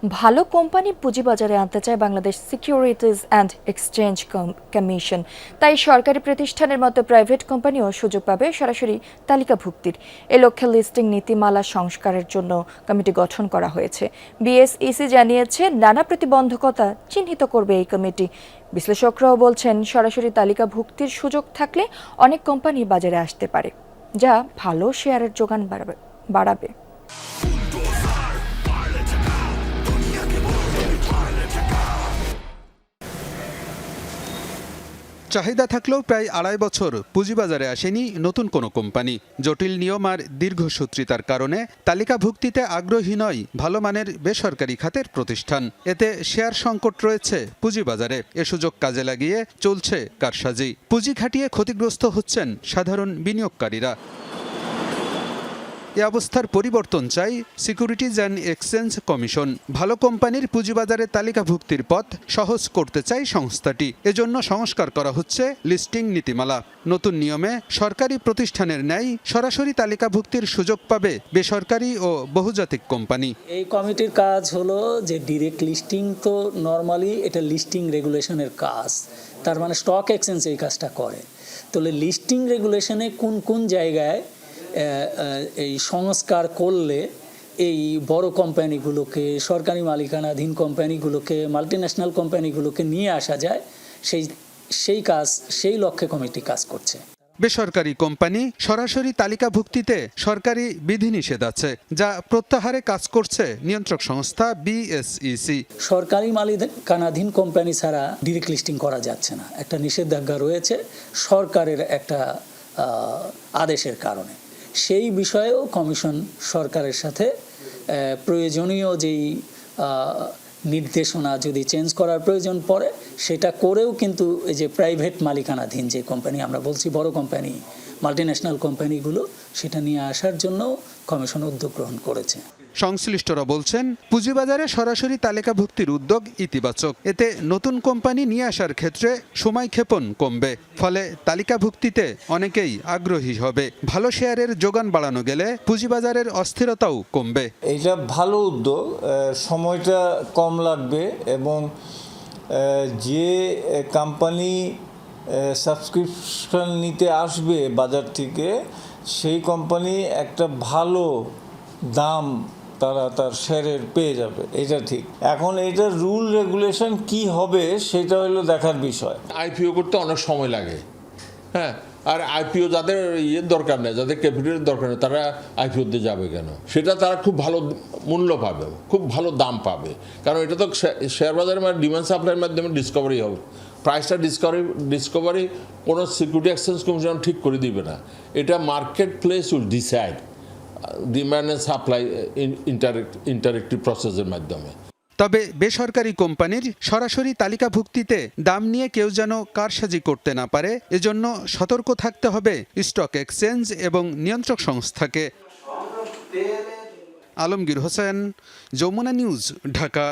ভালো কোম্পানি পুঁজিবাজারে আনতে চায় Bangladesh securities and exchange commission. তাই সরকারি প্রতিষ্ঠানের মতো প্রাইভেট কোম্পানিও সুযোগ পাবে সরাসরি তালিকাভুক্তির। এ লক্ষ্যে লিস্টিং নীতিমালা সংস্কারের জন্য কমিটি গঠন করা হয়েছে। বিএসইসি জানিয়েছে নানা প্রতিবন্ধকতা চিহ্নিত করবে এই কমিটি। বিশ্লেষকরাও বলছেন সরাসরি তালিকাভুক্তির সুযোগ থাকলে অনেক কোম্পানি বাজারে আসতে পারে, যা ভালো শেয়ারের যোগান বাড়াবে। চাহিদা থাকলেও প্রায় ২.৫ বছর পুঁজিবাজারে আসেনি নতুন কোনো কোম্পানি। জটিল নিয়ম আর দীর্ঘসূত্রিতার কারণে তালিকাভুক্তিতে আগ্রহী নয় ভালো মানের বেসরকারি খাতের প্রতিষ্ঠান। এতে শেয়ার সংকট রয়েছে পুঁজিবাজারে। এ সুযোগ কাজে লাগিয়ে চলছে কারসাজি। পুঁজি খাটিয়ে ক্ষতিগ্রস্ত হচ্ছেন সাধারণ বিনিয়োগকারীরা। এ অবস্থার পরিবর্তন চাই সিকিউরিটিজ অ্যান্ড এক্সচেঞ্জ কমিশন। ভালো কোম্পানির পুঁজিবাজারে তালিকাভুক্তির পথ সহজ করতে চাই সংস্থাটি। এজন্য সংস্কার করা হচ্ছে লিস্টিং নীতিমালা। নতুন নিয়মে সরকারি প্রতিষ্ঠানের ন্যায় সরাসরি তালিকাভুক্তির সুযোগ পাবে বেসরকারি ও বহুজাতিক কোম্পানি। এই কমিটির কাজ হলো যে ডিরেক্ট লিস্টিং তো নর্মালি এটা লিস্টিং রেগুলেশনের কাজ, তার মানে স্টক এক্সচেঞ্জ এই কাজটা করে। তাহলে লিস্টিং রেগুলেশনে কোন কোন জায়গায় এই সংস্কার করলে এই বড় কোম্পানিগুলোকে, সরকারি মালিকানাধীন কোম্পানিগুলোকে, মাল্টিন্যাশনাল কোম্পানিগুলোকে নিয়ে আসা যায়, সেই লক্ষ্যে কমিটি কাজ করছে। বেসরকারি কোম্পানি সরাসরি তালিকাভুক্তিতে সরকারি বিধিনিষেধ আছে, যা প্রত্যাহারে কাজ করছে নিয়ন্ত্রক সংস্থা বিএসইসি। সরকারি মালিকানাধীন কোম্পানি ছাড়া ডিরেক্ট লিস্টিং করা যাচ্ছে না, একটা নিষেধাজ্ঞা রয়েছে সরকারের একটা আদেশের কারণে। সেই বিষয়েও কমিশন সরকারের সাথে প্রয়োজনীয় যেই নির্দেশনা যদি চেঞ্জ করার প্রয়োজন পড়ে সেটা করেও কিন্তু এই যে প্রাইভেট মালিকানাধীন যে কোম্পানি আমরা বলছি, বড় কোম্পানি, মাল্টিন্যাশনাল কোম্পানিগুলো, সেটা নিয়ে আসার জন্য কমিশন উদ্যোগ গ্রহণ করেছে। সংশ্লিষ্টরা বলছেন পুঁজিবাজারে সরাসরি তালিকাভুক্তির উদ্যোগ ইতিবাচক। এতে নতুন কোম্পানি নিয়ে আসার ক্ষেত্রে সময়ক্ষেপণ কমবে, ফলে তালিকাভুক্তিতে অনেকেই আগ্রহী হবে। ভালো শেয়ারের যোগান বাড়ানো গেলে পুঁজিবাজারের অস্থিরতাও কমবে। এটা ভালো উদ্যোগ, সময়টা কম লাগবে এবং যে কোম্পানি সাবস্ক্রিপশন নিতে আসবে বাজার থেকে, সেই কোম্পানি একটা ভালো দাম তার শেয়ারের পেয়ে যাবে, এটা ঠিক। এখন এটার রুল রেগুলেশন কি হবে সেটা হলো দেখার বিষয়। আইপিও করতে অনেক সময় লাগে, হ্যাঁ, আর আইপিও যাদের দরকার নেই, যাদের ক্যাপিটালের দরকার নেই, তারা আইপিওতে যাবে কেন? সেটা তারা খুব ভালো মূল্য পাবে, খুব ভালো দাম পাবে, কারণ এটা তো শেয়ার বাজারের ডিমান্ড সাপ্লাইয়ের মাধ্যমে ডিসকভারি হবে। প্রাইসটা ডিসকভারি কোনো সিকিউরিটি এক্সচেঞ্জ কমিশন ঠিক করে দিবে না, এটা market place will decide demand and supply interactive প্রসেসের মাধ্যমে। তবে বেসরকারি কোম্পানির সরাসরি তালিকাভুক্তিতে দাম নিয়ে কেউ যেন কারসাজি করতে না পারে, এজন্য সতর্ক থাকতে হবে স্টক এক্সচেঞ্জ এবং নিয়ন্ত্রক সংস্থাকে। আলমগীর হোসেন, যমুনা নিউজ, ঢাকা।